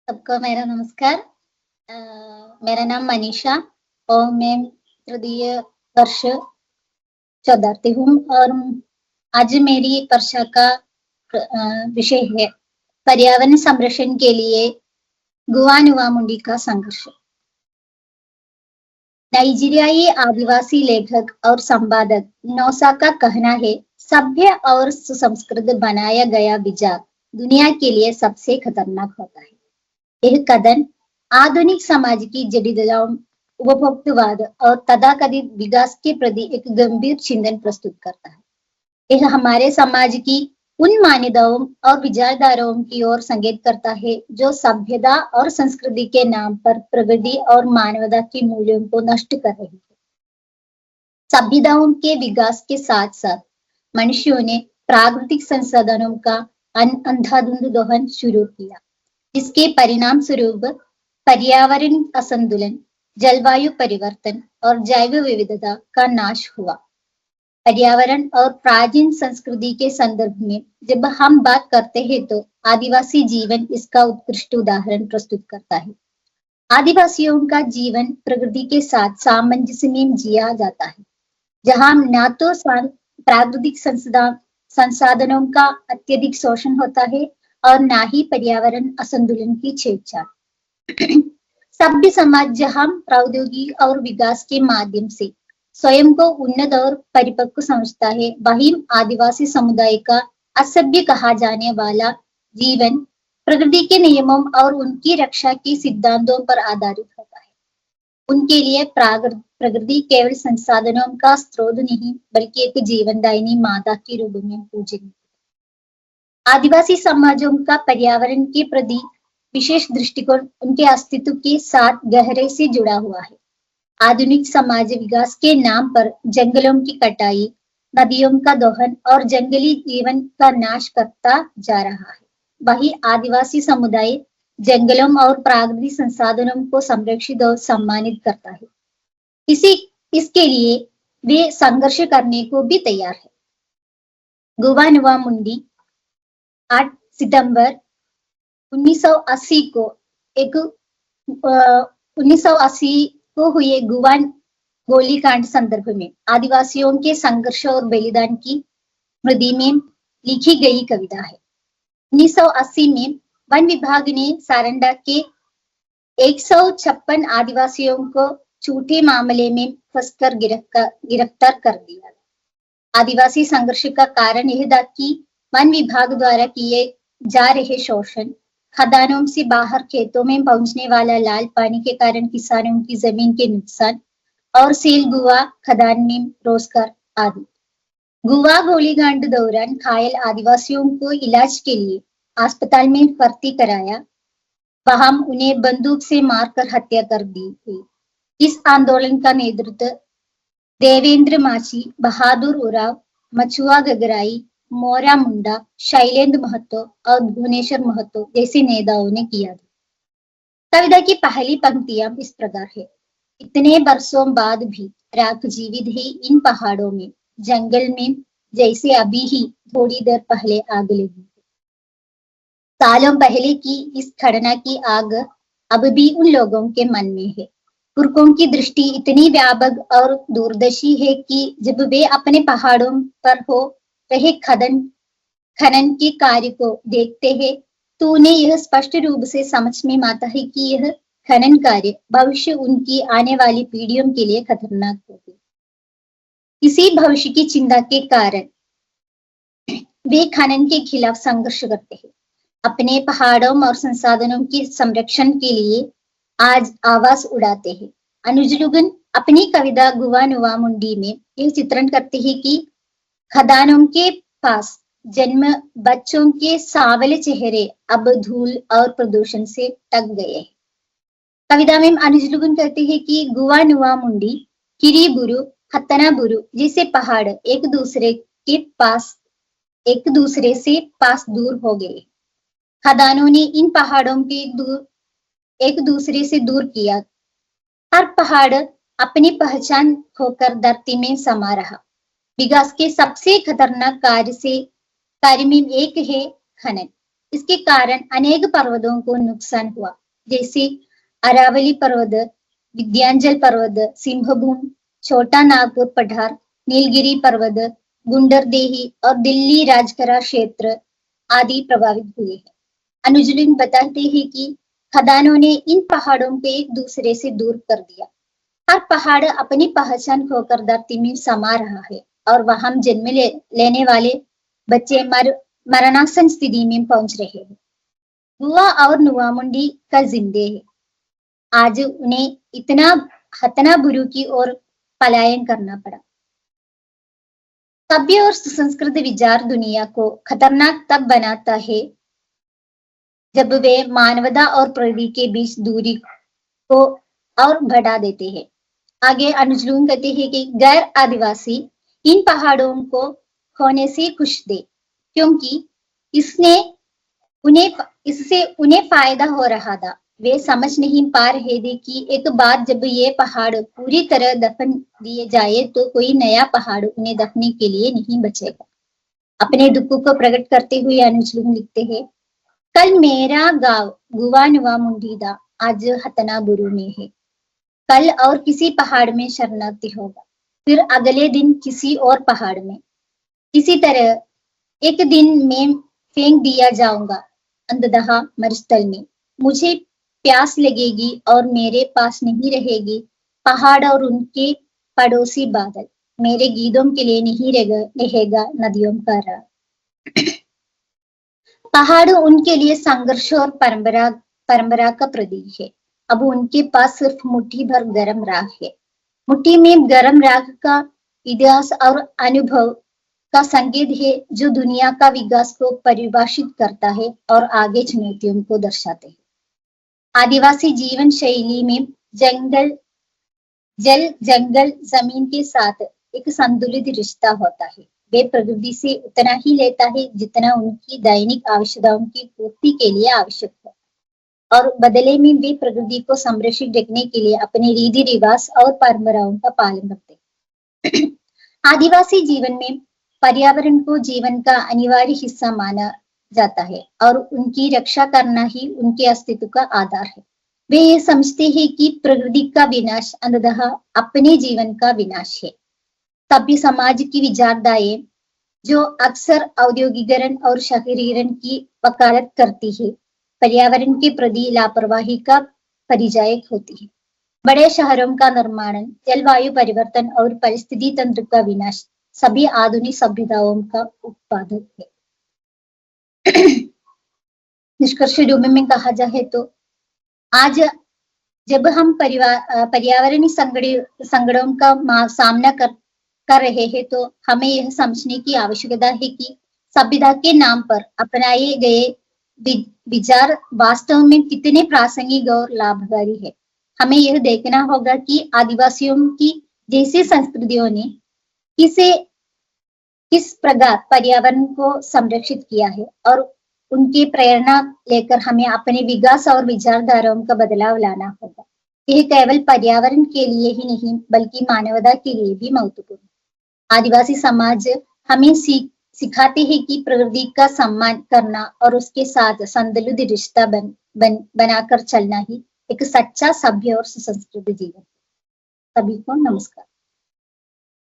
सबको मेरा नमस्कार। मेरा नाम मनीषा और मैं तृतीय वर्ष शोधार्थी हूँ और आज मेरी वर्षा का विषय है पर्यावरण संरक्षण के लिए गुआ नुआ मुंडी का संघर्ष। नाइजीरियाई आदिवासी लेखक और संपादक नौसा का कहना है, सभ्य और सुसंस्कृत बनाया गया विचार दुनिया के लिए सबसे खतरनाक होता है। यह कथन आधुनिक समाज की जटिलताओं, उपभोक्तवाद और तथाकथित विकास के प्रति एक गंभीर चिंतन प्रस्तुत करता है। यह हमारे समाज की उन मान्यताओं और विचारधाराओं की ओर संकेत करता है जो सभ्यता और संस्कृति के नाम पर प्रगति और मानवता के मूल्यों को नष्ट कर रही है। सभ्यताओं के विकास के साथ साथ मनुष्यों ने प्राकृतिक संसाधनों का अंधाधुंध दोहन शुरू किया, जिसके परिणाम स्वरूप पर्यावरण असंतुलन, जलवायु परिवर्तन और जैव विविधता का नाश हुआ। पर्यावरण और प्राचीन संस्कृति के संदर्भ में जब हम बात करते हैं तो आदिवासी जीवन इसका उत्कृष्ट उदाहरण प्रस्तुत करता है। आदिवासियों का जीवन प्रकृति के साथ सामंजस्य में जिया जाता है, जहां न तो प्राकृतिक संसाधनों का अत्यधिक शोषण होता है और न ही पर्यावरण असंतुलन की छेड़छाड़। सभ्य समाज जहां प्रौद्योगिकी और विकास के माध्यम से स्वयं को उन्नत और परिपक्व समझता है, वहीं आदिवासी समुदाय का असभ्य कहा जाने वाला जीवन प्रकृति के नियमों और उनकी रक्षा के सिद्धांतों पर आधारित होता है। उनके लिए प्रकृति केवल संसाधनों का स्रोत नहीं, बल्कि एक जीवनदायिनी माता के रूप में पूजनीय। आदिवासी समाजों का पर्यावरण के प्रति विशेष दृष्टिकोण उनके अस्तित्व के साथ गहरे से जुड़ा हुआ है। आधुनिक समाज विकास के नाम पर जंगलों की कटाई, नदियों का दोहन और जंगली जीवन का नाश करता जा रहा है। वही आदिवासी समुदाय जंगलों और प्राकृतिक संसाधनों को संरक्षित और सम्मानित करता है। इसके लिए वे संघर्ष करने को भी तैयार है। गुआ नुआ मुंडी 8 सितंबर 1980 को 1980 को हुए गुआ गोलीकांड संदर्भ में आदिवासियों के संघर्ष और बलिदान की स्मृति में लिखी गई कविता है। 1980 में वन विभाग ने सारंडा के 156 आदिवासियों को झूठे मामले में फंसकर गिरफ्तार कर दिया। आदिवासी संघर्ष का कारण यह था कि वन विभाग द्वारा किए जा रहे शोषण, खदानों से बाहर खेतों में पहुंचने वाला लाल पानी के कारण किसानों की जमीन के नुकसान और सील गुआ खदान में रोजगार आदि। गुआ गोलीकांड दौरान घायल आदिवासियों को इलाज के लिए अस्पताल में भर्ती कराया, वहां उन्हें बंदूक से मारकर हत्या कर दी गई। इस आंदोलन का नेतृत्व देवेंद्र माची, बहादुर उराव, मछुआ गगराई, मोरा मुंडा, शैलेंद्र महतो और भुवनेश्वर महतो जैसे नेताओं ने किया था। कविता की पहली पंक्तियां इस प्रकार है। इतने वर्षों बाद भी राख जीवित है इन पहाड़ों में, जंगल में जैसे अभी ही थोड़ी देर पहले आग लगी। सालों पहले की इस घटना की आग अब भी उन लोगों के मन में है। पुरखों की दृष्टि इतनी व्यापक और दूरदर्शी है कि जब वे अपने पहाड़ों पर हो रहे खनन के कार्य को देखते हैं तो उन्हें यह स्पष्ट रूप से समझ में आता है कि यह खनन कार्य भविष्य उनकी आने वाली पीढ़ियों के लिए खतरनाक होगी। इसी भविष्य की चिंता के कारण वे खनन के खिलाफ संघर्ष करते हैं। अपने पहाड़ों और संसाधनों के संरक्षण के लिए आज आवाज उड़ाते हैं। अनुज लुगन अपनी कविता गुआ नुआ मुंडी में यह चित्रण करते हैं कि खदानों के पास जन्म बच्चों के सांवले चेहरे अब धूल और प्रदूषण से ढक गए हैं। कविता में अनुज लुगन कहते हैं कि गुआ नुआ मुंडी, किरीबुरु, हत्तनाबुरु जैसे पहाड़ एक दूसरे से पास दूर हो गए। खदानों ने इन पहाड़ों के एक दूसरे से दूर किया। हर पहाड़ अपनी पहचान खोकर धरती में समा रहा। विकास के सबसे खतरनाक कार्य में एक है खनन। इसके कारण अनेक पर्वतों को नुकसान हुआ, जैसे अरावली पर्वत, विंध्याचल पर्वत, सिंहभूम, छोटा नागपुर पठार, नीलगिरी पर्वत, गुंडरदेही और दिल्ली राजकरा क्षेत्र आदि प्रभावित हुए हैं। अनुजलिन बताते हैं कि खदानों ने इन पहाड़ों को एक दूसरे से दूर कर दिया। हर पहाड़ अपनी पहचान खोकर धरती में समा रहा है और वहां जन्म लेने वाले बच्चे मरणासन स्थिति में पहुंच रहे हैं। गुआ और नुआमुंडी का जिंदे है। आज उन्हें इतना हतनाबुरु की ओर पलायन करना पड़ा। सभ्य और सुसंस्कृत विचार दुनिया को खतरनाक तब बनाता है जब वे मानवता और प्रकृति के बीच दूरी को और बढ़ा देते हैं। आगे अनुजलून कहते हैं कि गैर आदिवासी इन पहाड़ों को खोने से खुश थे, क्योंकि इससे उन्हें फायदा हो रहा था। वे समझ नहीं पा रहे थे कि एक बार जब ये पहाड़ पूरी तरह दफन दिए जाए तो कोई नया पहाड़ उन्हें दफने के लिए नहीं बचेगा। अपने दुख को प्रकट करते हुए अनुजलून लिखते हैं, कल मेरा गांव गुवा नुआमुंडी था, आज हतनाबुरु में है। कल और किसी पहाड़ में शरणार्थी होगा, फिर अगले दिन किसी और पहाड़ में। इसी तरह एक दिन मैं फेंक दिया जाऊंगा अंधदहा मरुस्थल में। मुझे प्यास लगेगी और मेरे पास नहीं रहेगी पहाड़ और उनके पड़ोसी बादल। मेरे गीतों के लिए नहीं रहेगा नदियों का राग। पहाड़ उनके लिए संघर्ष और परंपरा का प्रतीक है। अब उनके पास सिर्फ मुट्ठी भर गर्म राख है। मुट्ठी में गर्म राख का इतिहास और अनुभव का संकेत है, जो दुनिया का विकास को परिभाषित करता है और आगे चुनौतियों को दर्शाते हैं। आदिवासी जीवन शैली में जल जंगल जमीन के साथ एक संतुलित रिश्ता होता है। वे प्रकृति से उतना ही लेता है जितना उनकी दैनिक आवश्यकताओं की पूर्ति के लिए आवश्यक है, और बदले में वे प्रकृति को संरक्षित रखने के लिए अपने रीति रिवाज और परंपराओं का पालन करते हैं। आदिवासी जीवन में पर्यावरण को जीवन का अनिवार्य हिस्सा माना जाता है और उनकी रक्षा करना ही उनके अस्तित्व का आधार है। वे ये समझते हैं कि प्रकृति का विनाश अंततः अपने जीवन का विनाश है। सभ्य समाज की विचारधाराएं जो अक्सर औद्योगिकरण और शहरीकरण की वकालत करती है, पर्यावरण के प्रति लापरवाही का परिचायक होती है। बड़े शहरों का निर्माण, जलवायु परिवर्तन और परिस्थिति तंत्र का विनाश सभी आधुनिक सभ्यताओं का उत्पादक है। निष्कर्ष रूप में कहा जाए तो आज जब हम पर्यावरणीय संकटों का सामना कर रहे हैं, तो हमें यह समझने की आवश्यकता है कि सभ्यता के नाम पर अपनाए गए विचार वास्तव में कितने प्रासंगिक और लाभकारी है। हमें यह देखना होगा कि आदिवासियों की जैसी संस्कृतियों ने किस प्रकार पर्यावरण को संरक्षित किया है, और उनकी प्रेरणा लेकर हमें अपने विकास और विचारधाराओं का बदलाव लाना होगा। यह केवल पर्यावरण के लिए ही नहीं बल्कि मानवता के लिए भी महत्वपूर्ण है। आदिवासी समाज हमें सिखाते हैं कि प्रकृति का सम्मान करना और उसके साथ संतुलित रिश्ता बनाकर चलना ही एक सच्चा, सभ्य और सुसंस्कृत जीवन। सभी को नमस्कार।